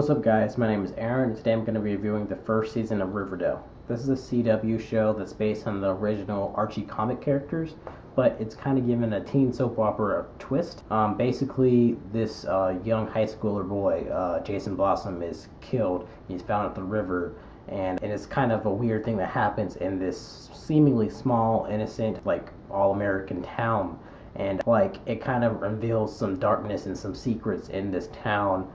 What's up, guys? My name is Aaron, and today I'm going to be reviewing the first season of Riverdale. This is a CW show that's based on the original Archie comic characters, but it's kind of given a teen soap opera twist. Basically, this young high schooler boy, Jason Blossom, is killed. He's found at the river, and it's kind of a weird thing that happens in this seemingly small, innocent, like, all-American town. And, like, it kind of reveals some darkness and some secrets in this town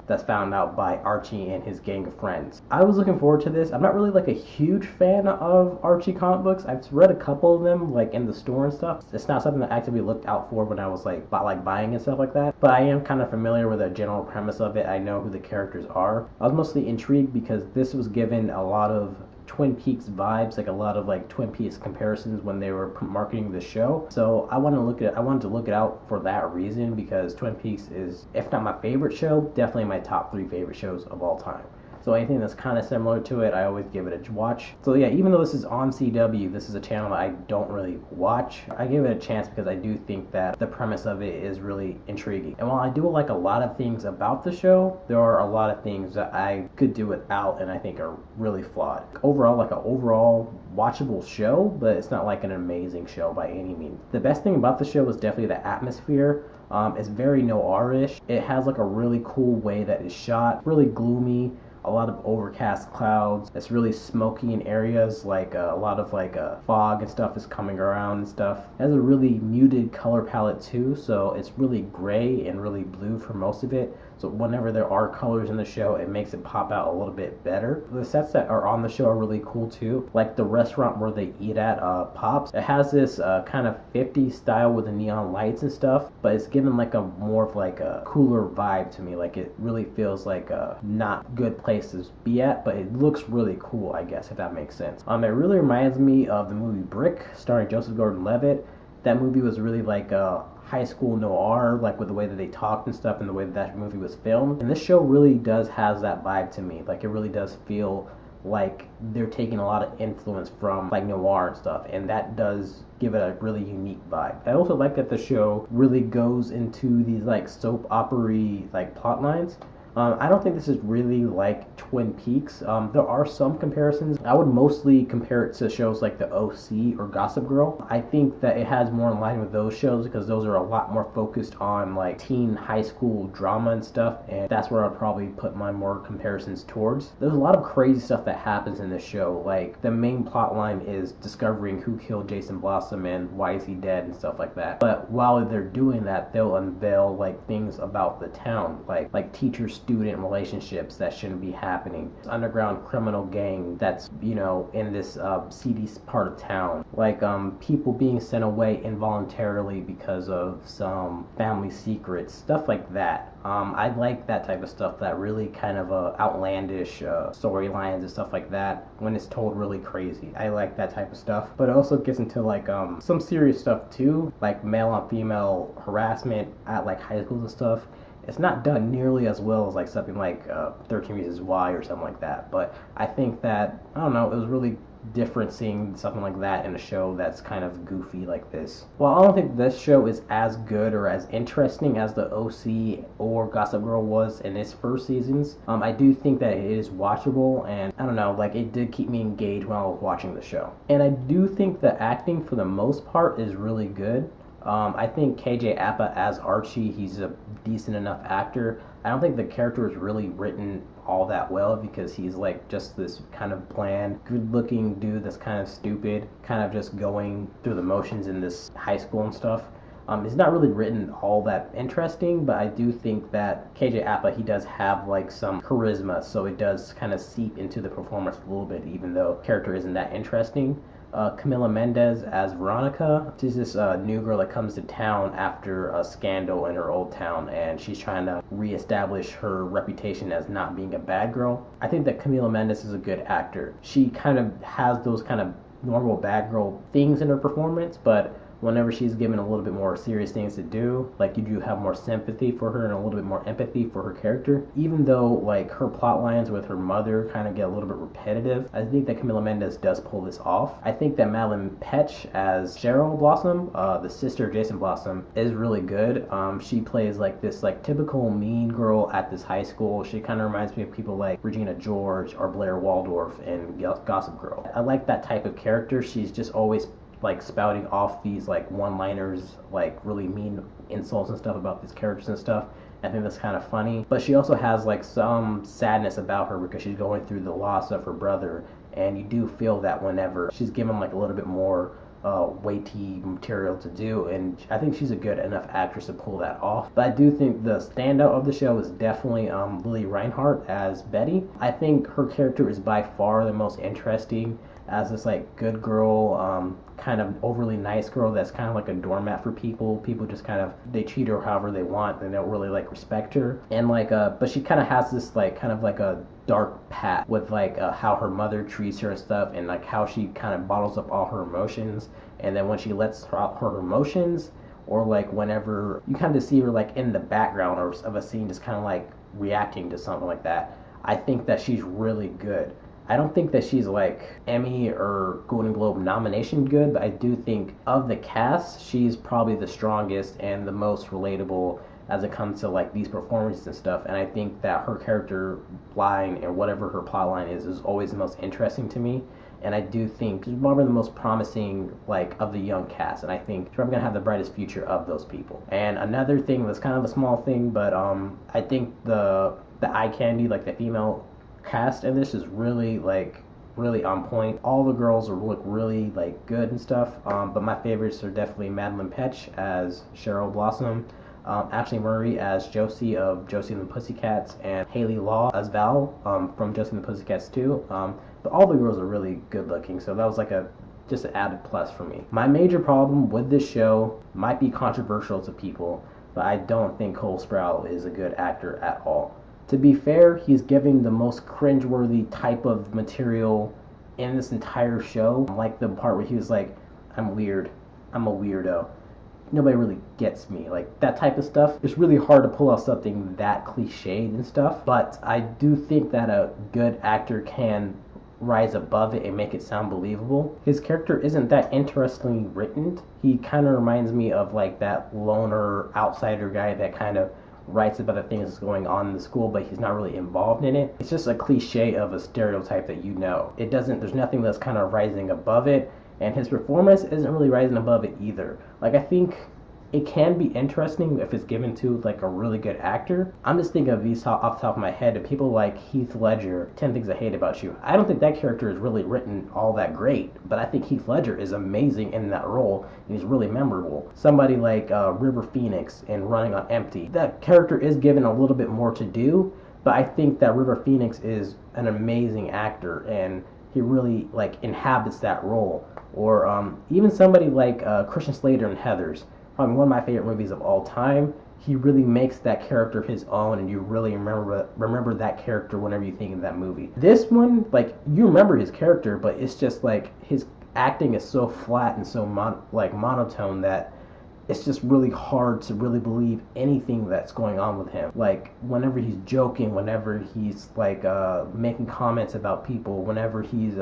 that's found out by Archie and his gang of friends. I was looking forward to this. I'm not really like a huge fan of Archie comic books. I've read a couple of them like in the store and stuff. It's not something that I actively looked out for when I was like buying and stuff like that. But I am kind of familiar with the general premise of it. I know who the characters are. I was mostly intrigued because this was given a lot of Twin Peaks vibes, like a lot of like Twin Peaks comparisons when they were marketing the show. So I wanted to look it out for that reason, because Twin Peaks is, if not my favorite show, definitely my top 3 favorite shows of all time. So anything that's kind of similar to it, I always give it a watch. So yeah, even though this is on CW, this is a channel that I don't really watch. I give it a chance because I do think that the premise of it is really intriguing. And while I do like a lot of things about the show, there are a lot of things that I could do without and I think are really flawed. Overall, like an overall watchable show, but it's not like an amazing show by any means. The best thing about the show is definitely the atmosphere. It's very noir-ish. It has like a really cool way that it's shot, really gloomy. A lot of overcast clouds. It's really smoky in areas, like a lot of like fog and stuff is coming around and stuff. It has a really muted color palette too, so it's really gray and really blue for most of it. So whenever there are colors in the show, it makes it pop out a little bit better. The sets that are on the show are really cool too. Like the restaurant where they eat at, Pops. It has this kind of 50s style with the neon lights and stuff, but it's given like a more of like a cooler vibe to me. Like it really feels like a not good place to be at, but it looks really cool, I guess, if that makes sense. It really reminds me of the movie Brick, starring Joseph Gordon-Levitt. That movie was really like a high school noir, like with the way that they talked and stuff and the way that movie was filmed. And this show really does has that vibe to me. Like it really does feel like they're taking a lot of influence from like noir and stuff, and that does give it a really unique vibe. I also like that the show really goes into these like soap opera-y like plot lines. I don't think this is really like Twin Peaks. There are some comparisons. I would mostly compare it to shows like The OC or Gossip Girl. I think that it has more in line with those shows because those are a lot more focused on like teen high school drama and stuff, and that's where I'd probably put my more comparisons towards. There's a lot of crazy stuff that happens in this show. Like the main plot line is discovering who killed Jason Blossom and why is he dead and stuff like that. But while they're doing that, they'll unveil like things about the town, like teachers student relationships that shouldn't be happening. This underground criminal gang that's, you know, in this seedy part of town. Like people being sent away involuntarily because of some family secrets, stuff like that. I like that type of stuff, that really kind of outlandish storylines and stuff like that when it's told really crazy. I like that type of stuff. But it also gets into like some serious stuff too, like male on female harassment at like high schools and stuff. It's not done nearly as well as like something like 13 Reasons Why or something like that, but I think that, I don't know, it was really different seeing something like that in a show that's kind of goofy like this. Well, I don't think this show is as good or as interesting as the OC or Gossip Girl was in its first seasons. I do think that it is watchable, and I don't know, like it did keep me engaged when I was watching the show. And I do think the acting for the most part is really good. I think KJ Apa as Archie, he's a decent enough actor. I don't think the character is really written all that well because he's like just this kind of bland, good-looking dude that's kind of stupid, kind of just going through the motions in this high school and stuff. He's not really written all that interesting, but I do think that KJ Apa, he does have like some charisma, so it does kind of seep into the performance a little bit, even though the character isn't that interesting. Camila Mendes as Veronica. She's this new girl that comes to town after a scandal in her old town, and she's trying to reestablish her reputation as not being a bad girl. I think that Camila Mendes is a good actor. She kind of has those kind of normal bad girl things in her performance, but whenever she's given a little bit more serious things to do, like you do have more sympathy for her and a little bit more empathy for her character. Even though like her plot lines with her mother kind of get a little bit repetitive, I think that Camila Mendes does pull this off. I think that Madelaine Petsch as Cheryl Blossom, the sister of Jason Blossom, is really good. She plays like this like typical mean girl at this high school. She kind of reminds me of people like Regina George or Blair Waldorf in Gossip Girl. I like that type of character. She's just always like spouting off these like one-liners, like really mean insults and stuff about these characters and stuff. I think that's kind of funny. But she also has like some sadness about her because she's going through the loss of her brother, and you do feel that whenever she's given like a little bit more weighty material to do, and I think she's a good enough actress to pull that off. But I do think the standout of the show is definitely Lili Reinhart as Betty. I think her character is by far the most interesting as this like good girl, kind of overly nice girl that's kind of like a doormat for people. People just kind of, they treat her however they want and they don't really like respect her. And like but she kind of has this like kind of like a dark path with like how her mother treats her and stuff, and like how she kind of bottles up all her emotions, and then when she lets out her emotions, or like whenever you kind of see her like in the background or of a scene just kind of like reacting to something like that, I think that she's really good. I don't think that she's like Emmy or Golden Globe nomination good, but I do think of the cast, she's probably the strongest and the most relatable as it comes to like these performances and stuff. And I think that her character line and whatever her plot line is always the most interesting to me. And I do think she's probably the most promising like of the young cast, and I think she's probably gonna have the brightest future of those people. And another thing that's kind of a small thing, but I think the eye candy, like the female cast in this is really on point. All the girls look really like good and stuff, but my favorites are definitely Madelaine Petsch as Cheryl Blossom, Ashley Murray as Josie of Josie and the Pussycats, and Haley Law as Val from Josie and the Pussycats too. But all the girls are really good looking, so that was like just an added plus for me. My major problem with this show might be controversial to people, but I don't think Cole Sprouse is a good actor at all. To be fair, he's giving the most cringeworthy type of material in this entire show. Like the part where he was like, I'm weird, I'm a weirdo, nobody really gets me. Like that type of stuff. It's really hard to pull out something that cliched and stuff. But I do think that a good actor can rise above it and make it sound believable. His character isn't that interestingly written. He kind of reminds me of like that loner outsider guy that kind of writes about the things that's going on in the school, but he's not really involved in it. It's just a cliche of a stereotype that you know. There's nothing that's kind of rising above it, and his performance isn't really rising above it either. Like, I think it can be interesting if it's given to like a really good actor. I'm just thinking of these off the top of my head, and people like Heath Ledger, 10 Things I Hate About You. I don't think that character is really written all that great, but I think Heath Ledger is amazing in that role, and he's really memorable. Somebody like River Phoenix in Running on Empty, that character is given a little bit more to do, but I think that River Phoenix is an amazing actor, and he really like inhabits that role. Or even somebody like Christian Slater in Heathers, probably one of my favorite movies of all time. He really makes that character his own, and you really remember that character whenever you think of that movie. This one, like, you remember his character, but it's just like his acting is so flat and so monotone that it's just really hard to really believe anything that's going on with him. Like, whenever he's joking, whenever he's like making comments about people, whenever he's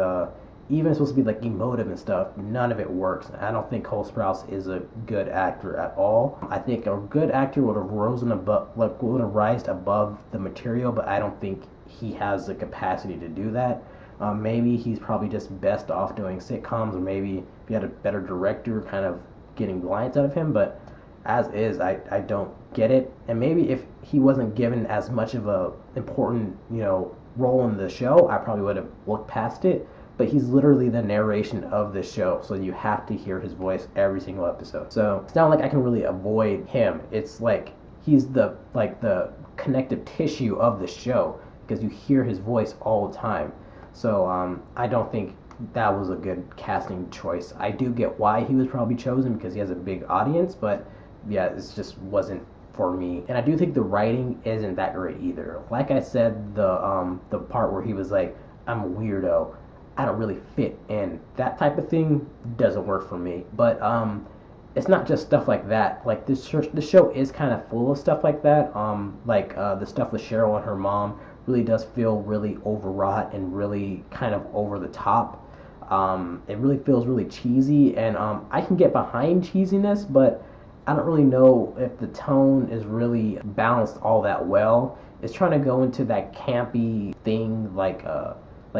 even supposed to be like emotive and stuff, none of it works. I don't think Cole Sprouse is a good actor at all. I think a good actor would have rised above the material, but I don't think he has the capacity to do that. Maybe he's probably just best off doing sitcoms, or maybe if he had a better director kind of getting lines out of him, but as is, I don't get it. And maybe if he wasn't given as much of a important, role in the show, I probably would have looked past it. But he's literally the narration of the show, so you have to hear his voice every single episode. So it's not like I can really avoid him. It's like he's the connective tissue of the show, because you hear his voice all the time. So I don't think that was a good casting choice. I do get why he was probably chosen, because he has a big audience, but yeah, it just wasn't for me. And I do think the writing isn't that great either. Like I said, the part where he was like, I'm a weirdo, I don't really fit in, that type of thing doesn't work for me. But it's not just stuff like that. Like the show is kind of full of stuff like that. The stuff with Cheryl and her mom really does feel really overwrought and really kind of over the top. It really feels really cheesy, and I can get behind cheesiness, but I don't really know if the tone is really balanced all that well. It's trying to go into that campy thing like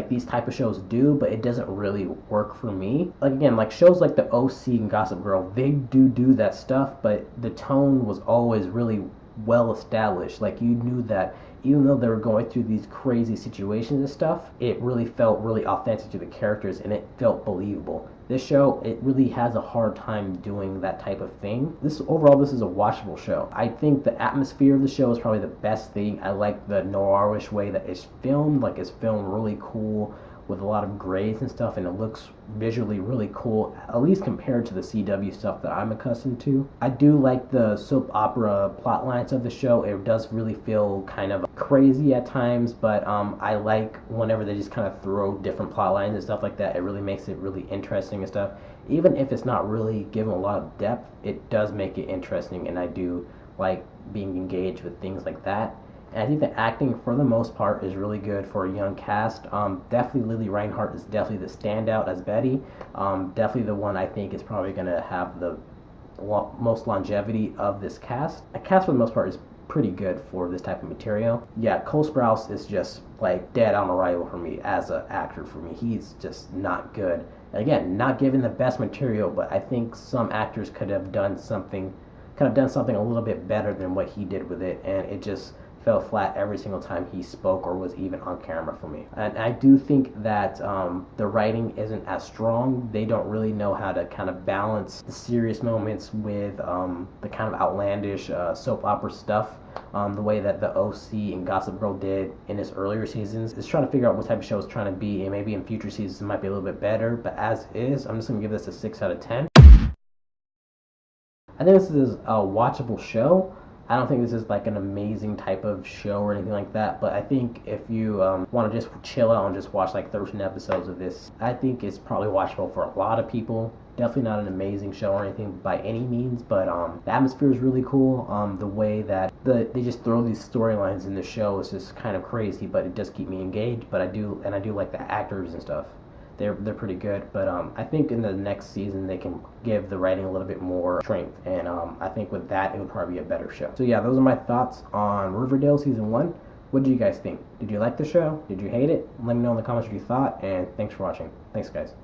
these type of shows do, but it doesn't really work for me. Like again, like shows like the OC and Gossip Girl, they do that stuff, but the tone was always really well established. Like you knew that even though they were going through these crazy situations and stuff, it really felt really authentic to the characters and it felt believable. This show, it really has a hard time doing that type of thing. This is a watchable show. I think the atmosphere of the show is probably the best thing. I like the noirish way that it's filmed. Like it's filmed really cool with a lot of grays and stuff, and it looks visually really cool, at least compared to the CW stuff that I'm accustomed to. I do like the soap opera plot lines of the show. It does really feel kind of crazy at times, but I like whenever they just kind of throw different plot lines and stuff like that. It really makes it really interesting and stuff. Even if it's not really given a lot of depth, it does make it interesting, and I do like being engaged with things like that. And I think the acting, for the most part, is really good for a young cast. Definitely Lili Reinhart is definitely the standout as Betty. Definitely the one I think is probably going to have the most longevity of this cast. The cast, for the most part, is pretty good for this type of material. Yeah, Cole Sprouse is just like dead on arrival for me as an actor. For me, he's just not good. And again, not given the best material, but I think some actors could have done something a little bit better than what he did with it, and it just fell flat every single time he spoke or was even on camera for me. And I do think that the writing isn't as strong. They don't really know how to kind of balance the serious moments with the kind of outlandish soap opera stuff. The way that the OC and Gossip Girl did in its earlier seasons. Is trying to figure out what type of show it's trying to be, and maybe in future seasons it might be a little bit better, but as is, I'm just going to give this a 6 out of 10. I think this is a watchable show. I don't think this is like an amazing type of show or anything like that, but I think if you want to just chill out and just watch like 13 episodes of this, I think it's probably watchable for a lot of people. Definitely not an amazing show or anything by any means, but the atmosphere is really cool. The way that they just throw these storylines in the show is just kind of crazy, but it does keep me engaged. But I do like the actors and stuff. They're pretty good, but I think in the next season they can give the writing a little bit more strength, and I think with that it would probably be a better show. So yeah, those are my thoughts on Riverdale season 1. What do you guys think? Did you like the show? Did you hate it? Let me know in the comments what you thought, and thanks for watching. Thanks, guys.